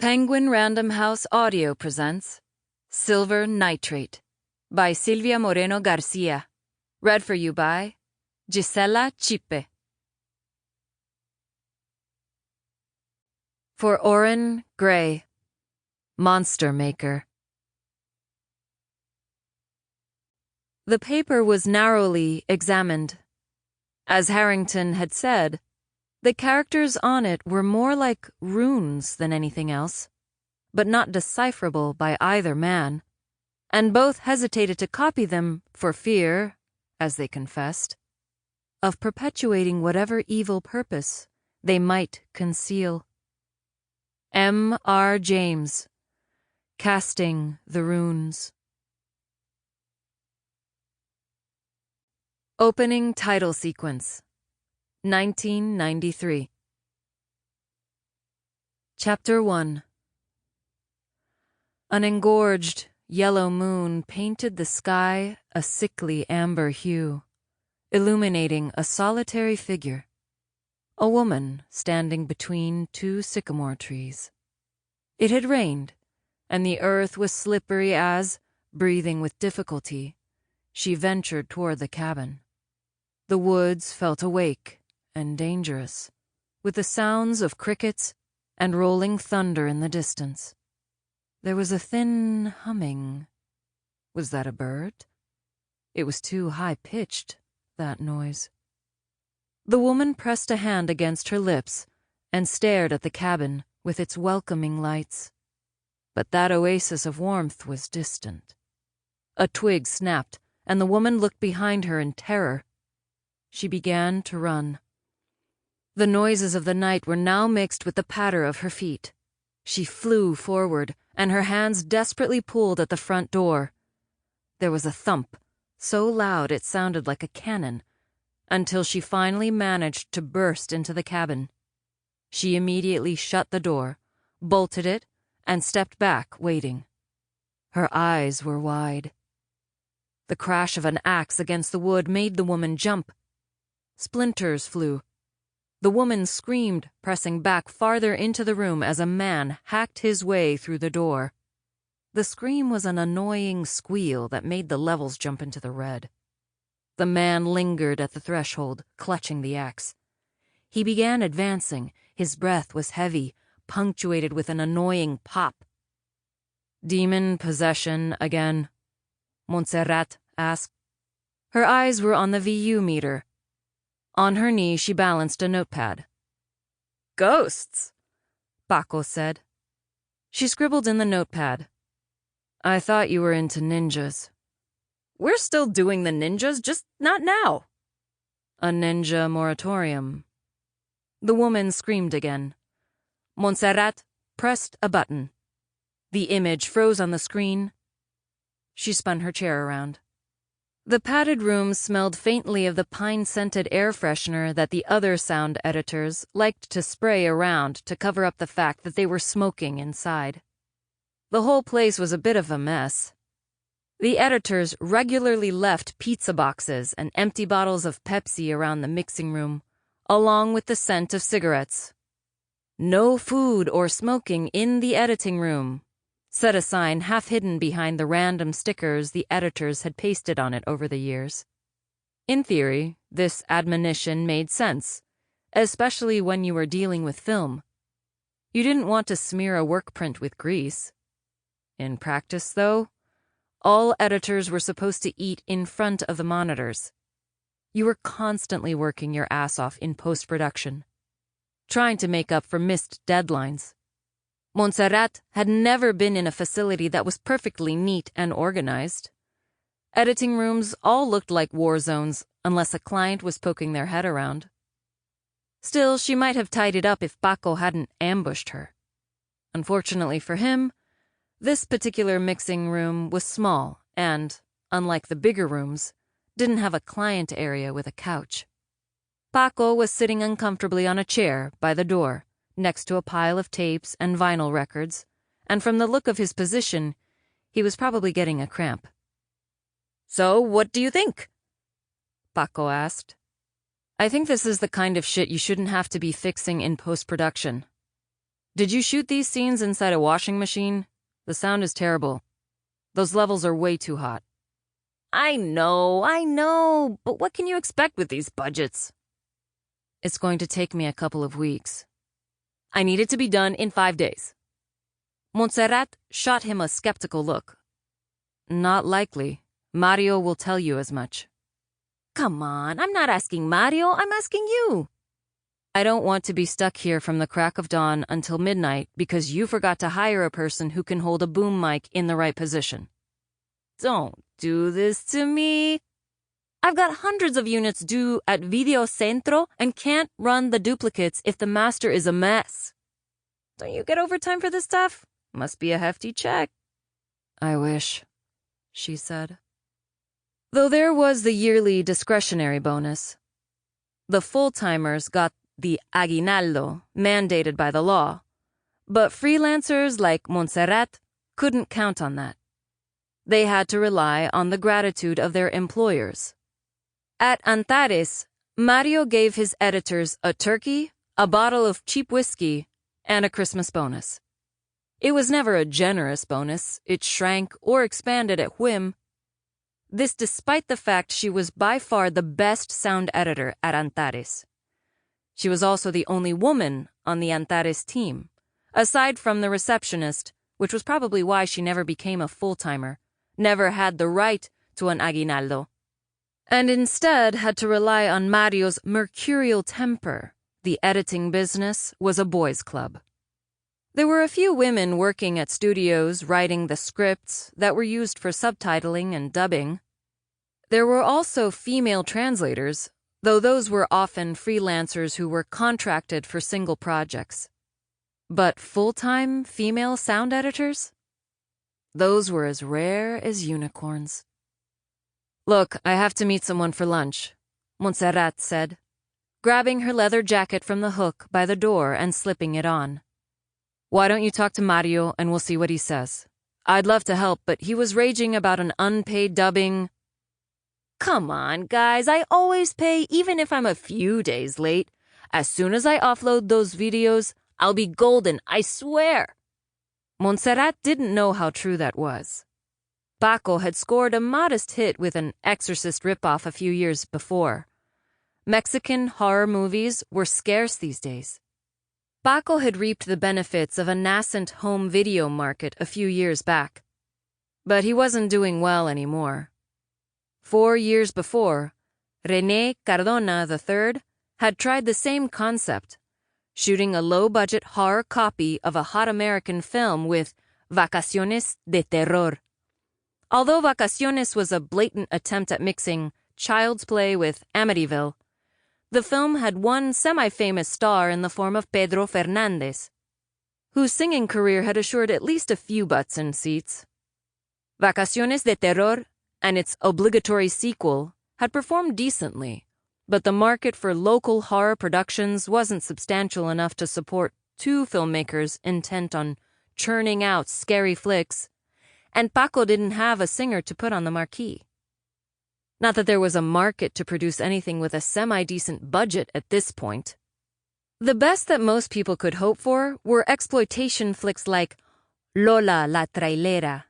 Penguin Random House Audio presents Silver Nitrate by Silvia Moreno-Garcia. Read for you by Gisela, Chípe. For Oren Gray, Monster Maker. The paper was narrowly examined. As Harrington had said, the characters on it were more like runes than anything else, but not decipherable by either man, and both hesitated to copy them for fear, as they confessed, of perpetuating whatever evil purpose they might conceal. M. R. James, Casting the Runes. Opening title sequence. 1993. Chapter 1. An engorged yellow moon painted the sky a sickly amber hue, illuminating a solitary figure, a woman standing between two sycamore trees. It had rained, and the earth was slippery as, breathing with difficulty, she ventured toward the cabin. The woods felt awake and dangerous, with the sounds of crickets and rolling thunder in the distance. There was a thin humming. Was that a bird? It was too high-pitched, that noise. The woman pressed a hand against her lips and stared at the cabin with its welcoming lights. But that oasis of warmth was distant. A twig snapped, and the woman looked behind her in terror. She began to run. The noises of the night were now mixed with the patter of her feet. She flew forward, and her hands desperately pulled at the front door. There was a thump, so loud it sounded like a cannon, until she finally managed to burst into the cabin. She immediately shut the door, bolted it, and stepped back, waiting. Her eyes were wide. The crash of an axe against the wood made the woman jump. Splinters flew. The woman screamed, pressing back farther into the room as a man hacked his way through the door. The scream was an annoying squeal that made the levels jump into the red. The man lingered at the threshold, clutching the axe. He began advancing. His breath was heavy, punctuated with an annoying pop. "Demon possession again?" Montserrat asked. Her eyes were on the VU meter. On her knee, she balanced a notepad. "Ghosts," Paco said. She scribbled in the notepad. "I thought you were into ninjas." "We're still doing the ninjas, just not now." "A ninja moratorium." The woman screamed again. Montserrat pressed a button. The image froze on the screen. She spun her chair around. The padded room smelled faintly of the pine-scented air freshener that the other sound editors liked to spray around to cover up the fact that they were smoking inside. The whole place was a bit of a mess. The editors regularly left pizza boxes and empty bottles of Pepsi around the mixing room, along with the scent of cigarettes. "No food or smoking in the editing room," said a sign half hidden behind the random stickers the editors had pasted on it over the years. In theory, this admonition made sense, especially when you were dealing with film. You didn't want to smear a work print with grease. In practice, though, all editors were supposed to eat in front of the monitors. You were constantly working your ass off in post-production, trying to make up for missed deadlines. Montserrat had never been in a facility that was perfectly neat and organized. Editing rooms all looked like war zones unless a client was poking their head around. Still, she might have tidied up if Paco hadn't ambushed her. Unfortunately for him, this particular mixing room was small and, unlike the bigger rooms, didn't have a client area with a couch. Paco was sitting uncomfortably on a chair by the door, next to a pile of tapes and vinyl records, and from the look of his position, he was probably getting a cramp. "So, what do you think?" Paco asked. "I think this is the kind of shit you shouldn't have to be fixing in post-production." Did you shoot these scenes inside a washing machine? The sound is terrible. Those levels are way too hot. I know, but what can you expect with these budgets? It's going to take me a couple of weeks. I need it to be done in 5 days. Montserrat shot him a skeptical look. Not likely. Mario will tell you as much. Come on, I'm not asking Mario, I'm asking you. I don't want to be stuck here from the crack of dawn until midnight because you forgot to hire a person who can hold a boom mic in the right position. Don't do this to me. I've got hundreds of units due at Video Centro and can't run the duplicates if the master is a mess. Don't you get overtime for this stuff? Must be a hefty check. I wish, she said. Though there was the yearly discretionary bonus. The full-timers got the aguinaldo, mandated by the law, but freelancers like Montserrat couldn't count on that. They had to rely on the gratitude of their employers. At Antares, Mario gave his editors a turkey, a bottle of cheap whiskey, and a Christmas bonus. It was never a generous bonus, it shrank or expanded at whim. This despite the fact she was by far the best sound editor at Antares. She was also the only woman on the Antares team, aside from the receptionist, which was probably why she never became a full-timer, never had the right to an aguinaldo, and instead had to rely on Mario's mercurial temper. The editing business was a boys' club. There were a few women working at studios writing the scripts that were used for subtitling and dubbing. There were also female translators, though those were often freelancers who were contracted for single projects. But full-time female sound editors? Those were as rare as unicorns. Look, I have to meet someone for lunch, Montserrat said, grabbing her leather jacket from the hook by the door and slipping it on. Why don't you talk to Mario and we'll see what he says? I'd love to help, but he was raging about an unpaid dubbing. Come on, guys, I always pay even if I'm a few days late. As soon as I offload those videos, I'll be golden, I swear. Montserrat didn't know how true that was. Paco had scored a modest hit with an Exorcist ripoff a few years before. Mexican horror movies were scarce these days. Paco had reaped the benefits of a nascent home video market a few years back. But he wasn't doing well anymore. 4 years before, René Cardona III had tried the same concept, shooting a low-budget horror copy of a hot American film with Vacaciones de Terror. Although Vacaciones was a blatant attempt at mixing Child's Play with Amityville, the film had one semi-famous star in the form of Pedro Fernandez, whose singing career had assured at least a few butts in seats. Vacaciones de Terror and its obligatory sequel had performed decently, but the market for local horror productions wasn't substantial enough to support two filmmakers intent on churning out scary flicks, and Paco didn't have a singer to put on the marquee. Not that there was a market to produce anything with a semi-decent budget at this point. The best that most people could hope for were exploitation flicks like Lola la Trailera.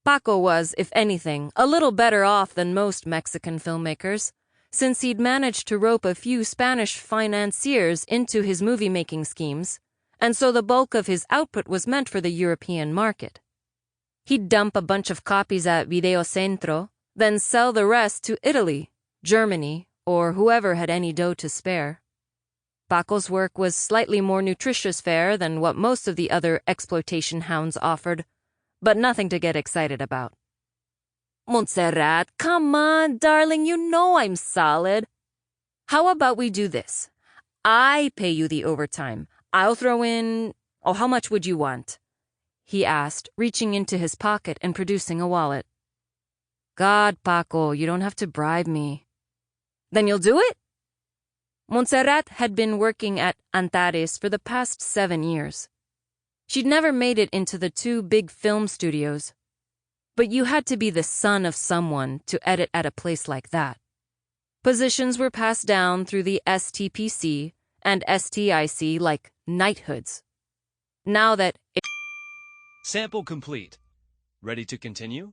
Paco was, if anything, a little better off than most Mexican filmmakers, since he'd managed to rope a few Spanish financiers into his movie-making schemes, and so the bulk of his output was meant for the European market. He'd dump a bunch of copies at Video Centro, then sell the rest to Italy, Germany, or whoever had any dough to spare. Paco's work was slightly more nutritious fare than what most of the other exploitation hounds offered, but nothing to get excited about. Montserrat, come on, darling, you know I'm solid. How about we do this? I pay you the overtime. I'll throw in... Oh, how much would you want? He asked, reaching into his pocket and producing a wallet. God, Paco, you don't have to bribe me. Then you'll do it? Montserrat had been working at Antares for the past 7 years. She'd never made it into the 2 big film studios, but you had to be the son of someone to edit at a place like that. Positions were passed down through the STPC and STIC like knighthoods. Now that Sample complete. Ready to continue?